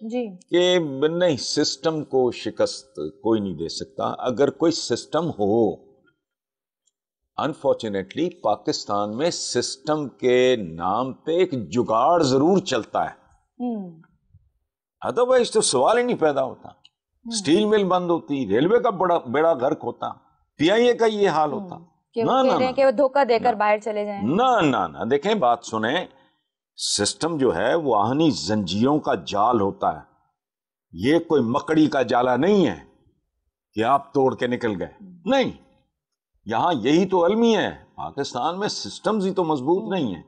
جی کہ نہیں، سسٹم کو شکست کوئی نہیں دے سکتا. اگر کوئی سسٹم ہو، انفارچونیٹلی پاکستان میں سسٹم کے نام پہ ایک جگاڑ ضرور چلتا ہے، ادروائز تو سوال ہی نہیں پیدا ہوتا. سٹیل مل بند ہوتی، ریلوے کا بڑا بیڑا غرق ہوتا، پی آئی اے کا یہ حال ہوتا. کہ وہ کہہ رہے ہیں کہ وہ دھوکہ دے کر باہر چلے جائیں. نہ دیکھیں، بات سنیں، سسٹم جو ہے وہ آہنی زنجیروں کا جال ہوتا ہے. یہ کوئی مکڑی کا جالا نہیں ہے کہ آپ توڑ کے نکل گئے. نہیں، یہاں یہی تو المی ہے. پاکستان میں سسٹمز ہی تو مضبوط نہیں ہیں.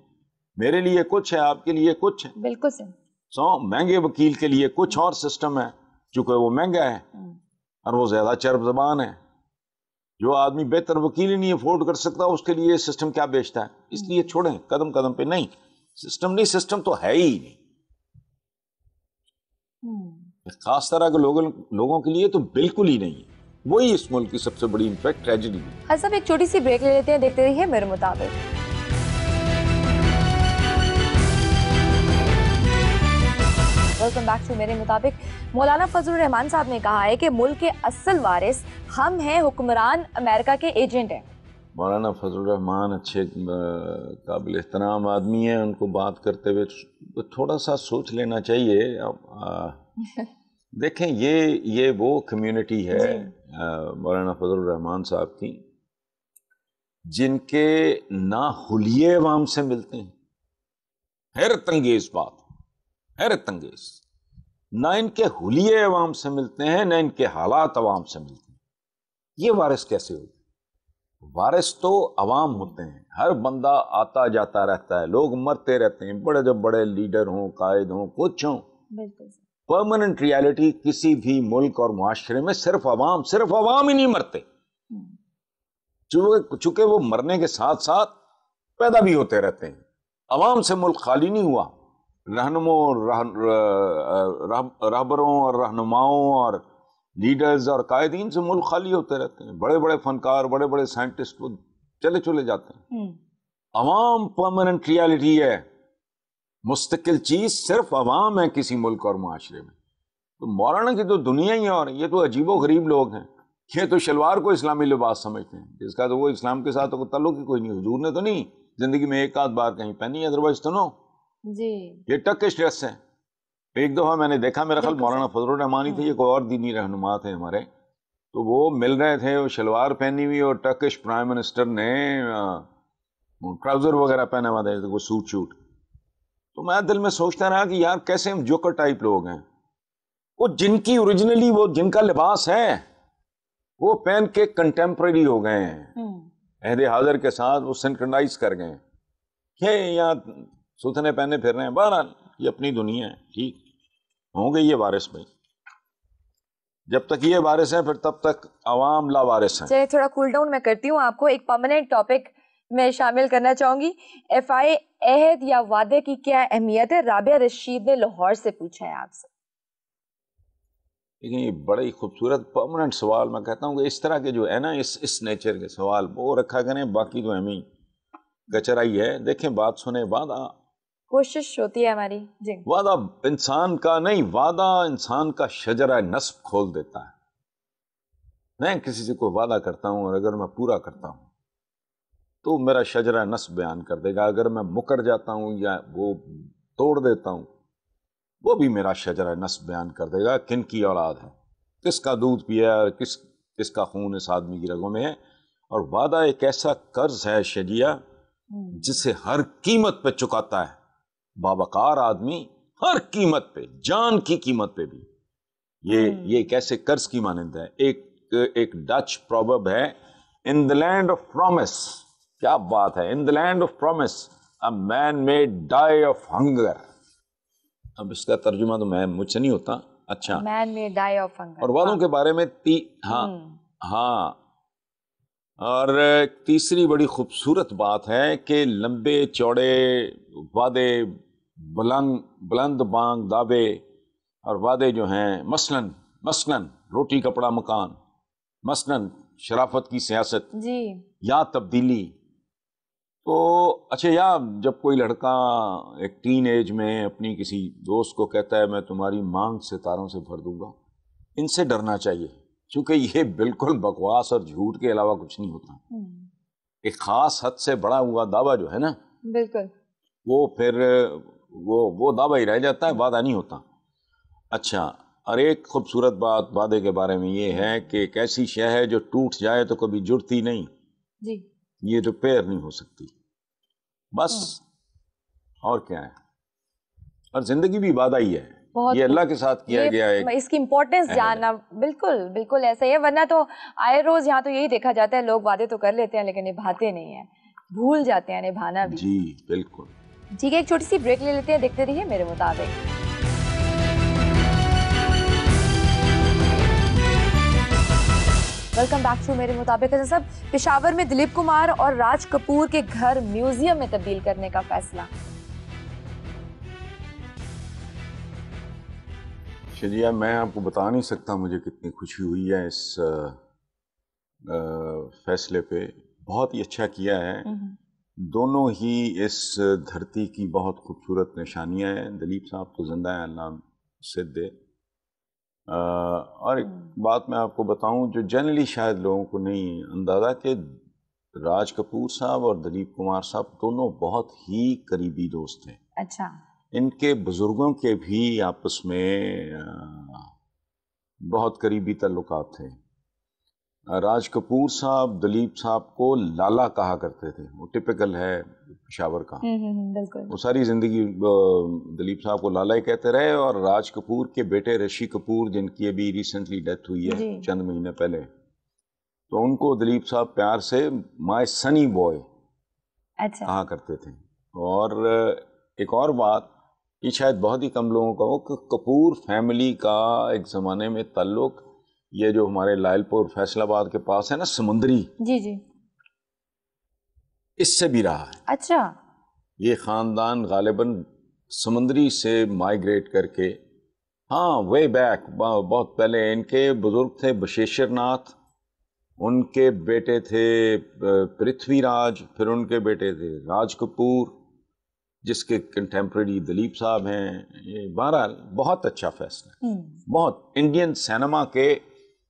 میرے لیے کچھ ہے، آپ کے لیے کچھ ہے. بالکل صحیح. مہنگے وکیل کے لیے کچھ اور سسٹم ہے، چونکہ وہ مہنگا ہے اور وہ زیادہ چرب زبان ہے. جو آدمی بہتر وکیل ہی نہیں افورڈ کر سکتا، اس کے لیے سسٹم کیا بیچتا ہے. اس لیے چھوڑیں، قدم قدم پہ نہیں. سسٹم نہیں، سسٹم تو ہے ہی نہیں. خاص طرح کے لوگوں کے لیے تو بالکل ہی نہیں ہے. وہی اس ملک کی سب سے بڑی انفیکٹ ٹریجڈی ہے. حسب ایک چھوٹی سی بریک لے لیتے ہیں، دیکھتے رہیے میرے مطابق. ویلکم بیک ٹو میرے مطابق. مولانا فضل الرحمان صاحب نے کہا ہے کہ ملک کے اصل وارث ہم ہیں، حکمران امریکہ کے ایجنٹ ہیں. مولانا فضل الرحمان اچھے قابل احترام آدمی ہیں. ان کو بات کرتے ہوئے تھوڑا سا سوچ لینا چاہیے. دیکھیں، یہ وہ کمیونٹی ہے مولانا فضل الرحمان صاحب کی، جن کے نہ حلیے عوام سے ملتے ہیں. حیرت انگیز بات، حیرت انگیز. نہ ان کے حلیے عوام سے ملتے ہیں، نہ ان کے حالات عوام سے ملتے ہیں. یہ وارث کیسے ہوگا؟ وارث تو عوام ہوتے ہیں. ہر بندہ آتا جاتا رہتا ہے، لوگ مرتے رہتے ہیں، بڑے جب بڑے لیڈر ہوں، قائد ہوں، کچھ ہوں. پرماننٹ ریالٹی کسی بھی ملک اور معاشرے میں صرف عوام ہی نہیں مرتے، چونکہ وہ مرنے کے ساتھ ساتھ پیدا بھی ہوتے رہتے ہیں. عوام سے ملک خالی نہیں ہوا. رہبروں اور رہنماؤں اور لیڈرز اور قائدین سے ملک خالی ہوتے رہتے ہیں. بڑے بڑے فنکار، بڑے بڑے سائنٹسٹ وہ چلے جاتے ہیں. عوام پرماننٹ ریالٹی ہے. مستقل چیز صرف عوام ہے کسی ملک اور معاشرے میں. تو مولانا کی تو دنیا ہی، اور یہ تو عجیب و غریب لوگ ہیں. یہ تو شلوار کو اسلامی لباس سمجھتے ہیں، جس کا تو وہ اسلام کے ساتھ تعلق ہی کوئی نہیں. حضور نے تو نہیں زندگی میں ایک آدھ بار کہیں پہنی، ادروائز تو نو. جی یہ ٹرکش ڈریس ہے. ایک دفعہ میں نے دیکھا، میرا خیال مولانا فضل الرحمان ہی تھے، ایک اور دینی رہنما تھے ہمارے، تو وہ مل رہے تھے، وہ شلوار پہنی ہوئی اور ٹرکش پرائم منسٹر نے ٹراؤزر وغیرہ پہنا ہوا تھا، وہ سوٹ. تو میں دل میں سوچتا رہا کہ یار کیسے ہم جوکر ٹائپ لوگ ہیں. وہ جن کی اوریجنلی وہ جن کا لباس ہے وہ پہن کے کنٹمپریری ہو گئے ہیں، عہد حاضر کے ساتھ وہ سنکرنائز کر گئے ہیں. یہ یہاں ستنے پہنے پھر رہے ہیں. بہرحال یہ اپنی دنیا ہے، ٹھیک ہوں گے یہ وارث بھائی. جب تک یہ وارث ہیں پھر تب تک عوام لا وارث ہیں. چلیے تھوڑا کول ڈاؤن میں کرتی ہوں آپ کو. ایک پرماننٹ ٹاپک میں شامل کرنا چاہوں گی. ایف آئی عہد یا وعدے کی کیا اہمیت ہے؟ رابعہ رشید نے لاہور سے پوچھا ہے آپ سے. لیکن یہ بڑا ہی خوبصورت پرماننٹ سوال. میں کہتا ہوں کہ اس طرح کے جو ہے نا اس نیچر کے سوال وہ رکھا کریں، باقی تو ہمیں کچرا ہی ہے. دیکھیں، بات سنیں، وعدہ کوشش ہوتی ہے ہماری. جی وعدہ انسان کا نہیں، وعدہ انسان کا شجرہ نصب کھول دیتا ہے. میں کسی سے کوئی وعدہ کرتا ہوں اور اگر میں پورا کرتا ہوں تو میرا شجرہ نصب بیان کر دے گا. اگر میں مکر جاتا ہوں یا وہ توڑ دیتا ہوں وہ بھی میرا شجرہ نصب بیان کر دے گا. کن کی اولاد ہے، کس کا دودھ پیا ہے، کس کا خون اس آدمی کی رگوں میں ہے. اور وعدہ ایک ایسا قرض ہے شجیہ جسے ہر قیمت پہ چکاتا ہے باوقار آدمی، ہر قیمت پہ، جان کی قیمت پہ بھی. یہ ایک ایسے قرض کی مانند ہے. ایک ڈچ پروورب ہے، in the land of promise. کیا بات ہے، in the land of promise a man may die of hunger. اب اس کا ترجمہ تو مجھ سے نہیں ہوتا. اچھا، مین may die of hunger. اور وعدوں کے بارے میں ہاں اور تیسری بڑی خوبصورت بات ہے کہ لمبے چوڑے وعدے، بلند بانگ دعوے اور وعدے جو ہیں، مثلاً روٹی کپڑا مکان، مثلاً شرافت کی سیاست جی یا تبدیلی، تو اچھا، یا جب کوئی لڑکا ایک ٹین ایج میں اپنی کسی دوست کو کہتا ہے میں تمہاری مانگ ستاروں سے بھر دوں گا، ان سے ڈرنا چاہیے، کیونکہ یہ بالکل بکواس اور جھوٹ کے علاوہ کچھ نہیں ہوتا. ایک خاص حد سے بڑا ہوا دعویٰ جو ہے نا، بالکل وہ پھر وہ دعویٰ ہی رہ جاتا ہے، وعدہ نہیں ہوتا. اچھا، اور ایک خوبصورت بات وعدے کے بارے میں یہ ہے کہ ایک ایسی شے ہے جو ٹوٹ جائے تو کبھی جڑتی نہیں، جی، یہ ریپیئر نہیں ہو سکتی، بس. اور کیا ہے، اور زندگی بھی وعدہ ہی ہے، بہت یہ اللہ کے ساتھ کیا گیا ایک اس کی امپورٹینس جاننا. بالکل بالکل ایسا ہی ہے، ورنہ تو آئے روز یہاں تو یہی دیکھا جاتا ہے، لوگ وعدے تو کر لیتے ہیں لیکن نبھاتے نہیں ہیں، بھول جاتے ہیں نبھانا بھی. جی بالکل. ٹھیک ہے، ایک چھوٹی سی بریک لے لیتے ہیں، دیکھتے رہیے میرے مطابق. ویلکم بیک ٹو میرے مطابق. سب پشاور میں دلیپ کمار اور راج کپور کے گھر میوزیم میں تبدیل کرنے کا فیصلہ. شجیہ، میں آپ کو بتا نہیں سکتا مجھے کتنی خوشی ہوئی ہے اس فیصلے پہ. بہت ہی اچھا کیا ہے. دونوں ہی اس دھرتی کی بہت خوبصورت نشانیاں ہیں. دلیپ صاحب تو زندہ ہیں، اللہ صحت دے. اور ایک بات میں آپ کو بتاؤں جو جنرلی شاید لوگوں کو نہیں اندازہ، کہ راج کپور صاحب اور دلیپ کمار صاحب دونوں بہت ہی قریبی دوست ہیں. اچھا. ان کے بزرگوں کے بھی آپس میں بہت قریبی تعلقات تھے. راج کپور صاحب دلیپ صاحب کو لالا کہا کرتے تھے، وہ ٹپیکل ہے پشاور کا. بالکل. وہ ساری زندگی دلیپ صاحب کو لالا ہی کہتے رہے. اور راج کپور کے بیٹے رشی کپور، جن کی ابھی ریسنٹلی ڈیتھ ہوئی ہے چند مہینے پہلے، تو ان کو دلیپ صاحب پیار سے مائی سنی بوائے کہا کرتے تھے. اور ایک اور بات، یہ شاید بہت ہی کم لوگوں کا ہو کہ کپور فیملی کا ایک زمانے میں تعلق یہ جو ہمارے لائل پور فیصل آباد کے پاس ہے نا سمندری، جی جی، اس سے بھی رہا ہے. اچھا. یہ خاندان غالباً سمندری سے مائیگریٹ کر کے، ہاں وے بیک بہت پہلے، ان کے بزرگ تھے بشیشر ناتھ، ان کے بیٹے تھے پرتھوی راج، پھر ان کے بیٹے تھے راج کپور، جس کے کنٹمپریری دلیپ صاحب ہیں. یہ بہرحال بہت اچھا فیصلہ ہے. بہت انڈین سینما کے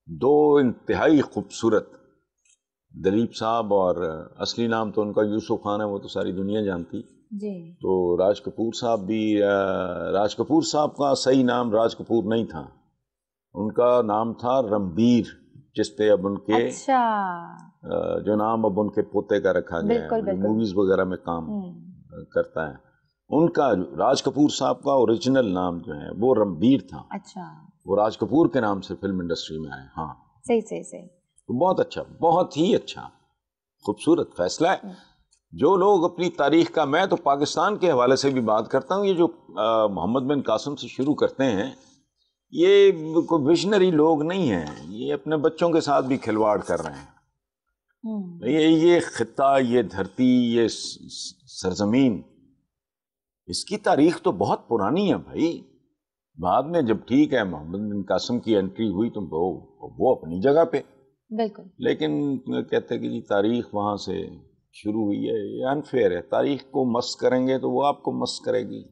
دو انتہائی خوبصورت، دلیپ صاحب اور اصلی نام تو ان کا یوسف خان ہے، وہ تو ساری دنیا جانتی. جی. تو راج کپور صاحب بھی، راج کپور صاحب کا صحیح نام راج کپور نہیں تھا، ان کا نام تھا رنبیر، جس پہ اب ان کے جو نام اب ان کے پوتے کا رکھا گیا ہے، موویز وغیرہ میں کام کرتا ہے. ان کا راج کپور صاحب کا اوریجنل نام جو ہے وہ رنبیر تھا. اچھا. وہ راج کپور کے نام سے فلم انڈسٹری میں آئے. ہاں صحیح صحیح صحیح. تو بہت اچھا، بہت ہی اچھا خوبصورت فیصلہ ہے. جو لوگ اپنی تاریخ کا، میں تو پاکستان کے حوالے سے بھی بات کرتا ہوں، یہ جو محمد بن قاسم سے شروع کرتے ہیں، یہ کوئی ویژنری لوگ نہیں ہیں، یہ اپنے بچوں کے ساتھ بھی کھلواڑ کر رہے ہیں. یہ خطہ، یہ دھرتی، یہ سرزمین، اس کی تاریخ تو بہت پرانی ہے بھائی. بعد میں جب ٹھیک ہے محمد بن قاسم کی انٹری ہوئی تو وہ اپنی جگہ پہ، بالکل، لیکن کہتے ہیں کہ جی تاریخ وہاں سے شروع ہوئی ہے. یہ انفیئر ہے. تاریخ کو مس کریں گے تو وہ آپ کو مس کرے گی،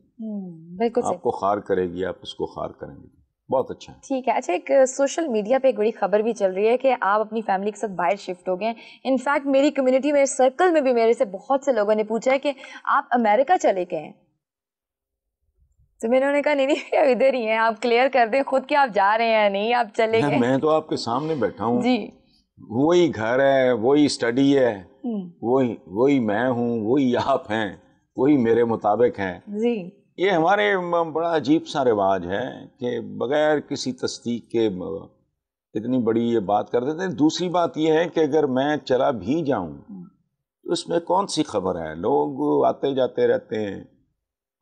بالکل آپ کو خار کرے گی، آپ اس کو خار کریں گے. بہت اچھا. ٹھیک ہے. اچھا، ایک سوشل میڈیا پہ ایک بڑی خبر بھی چل رہی ہے کہ آپ اپنی فیملی کے ساتھ باہر شفٹ ہو گئے. انفیکٹ میری کمیونٹی میں، سرکل میں بھی میرے سے بہت سے لوگوں نے پوچھا ہے کہ آپ امریکہ چلے گئے ہیں. تو میں نے کہا نہیں ادھر ہی ہیں، آپ کلیئر کر دیں خود کہ آپ جا رہے ہیں یا نہیں، آپ چلے گئے. میں تو آپ کے سامنے بیٹھا ہوں جی. وہی گھر ہے، وہی اسٹڈی ہے، وہی میں ہوں، وہی آپ ہیں، وہی میرے مطابق ہیں. جی. یہ ہمارے بڑا عجیب سا رواج ہے کہ بغیر کسی تصدیق کے اتنی بڑی یہ بات کر دیتے ہیں. دوسری بات یہ ہے کہ اگر میں چلا بھی جاؤں تو اس میں کون سی خبر ہے، لوگ آتے جاتے رہتے ہیں،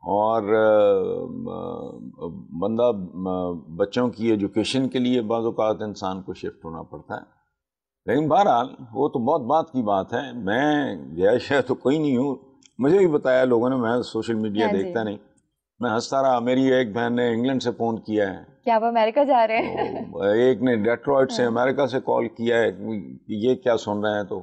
اور بندہ بچوں کی ایجوکیشن کے لیے بعض اوقات انسان کو شفٹ ہونا پڑتا ہے. لیکن بہرحال وہ تو بہت بات کی بات ہے. میں گیا شاید تو کوئی نہیں ہوں، مجھے بھی بتایا لوگوں نے، میں سوشل میڈیا دیکھتا نہیں، میں ہنستا رہا. میری ایک بہن نے انگلینڈ سے فون کیا ہے کہ آپ امریکہ جا رہے ہیں، ایک نے ڈیٹرائٹ سے امریکہ سے کال کیا ہے، یہ کیا سن رہے ہیں. تو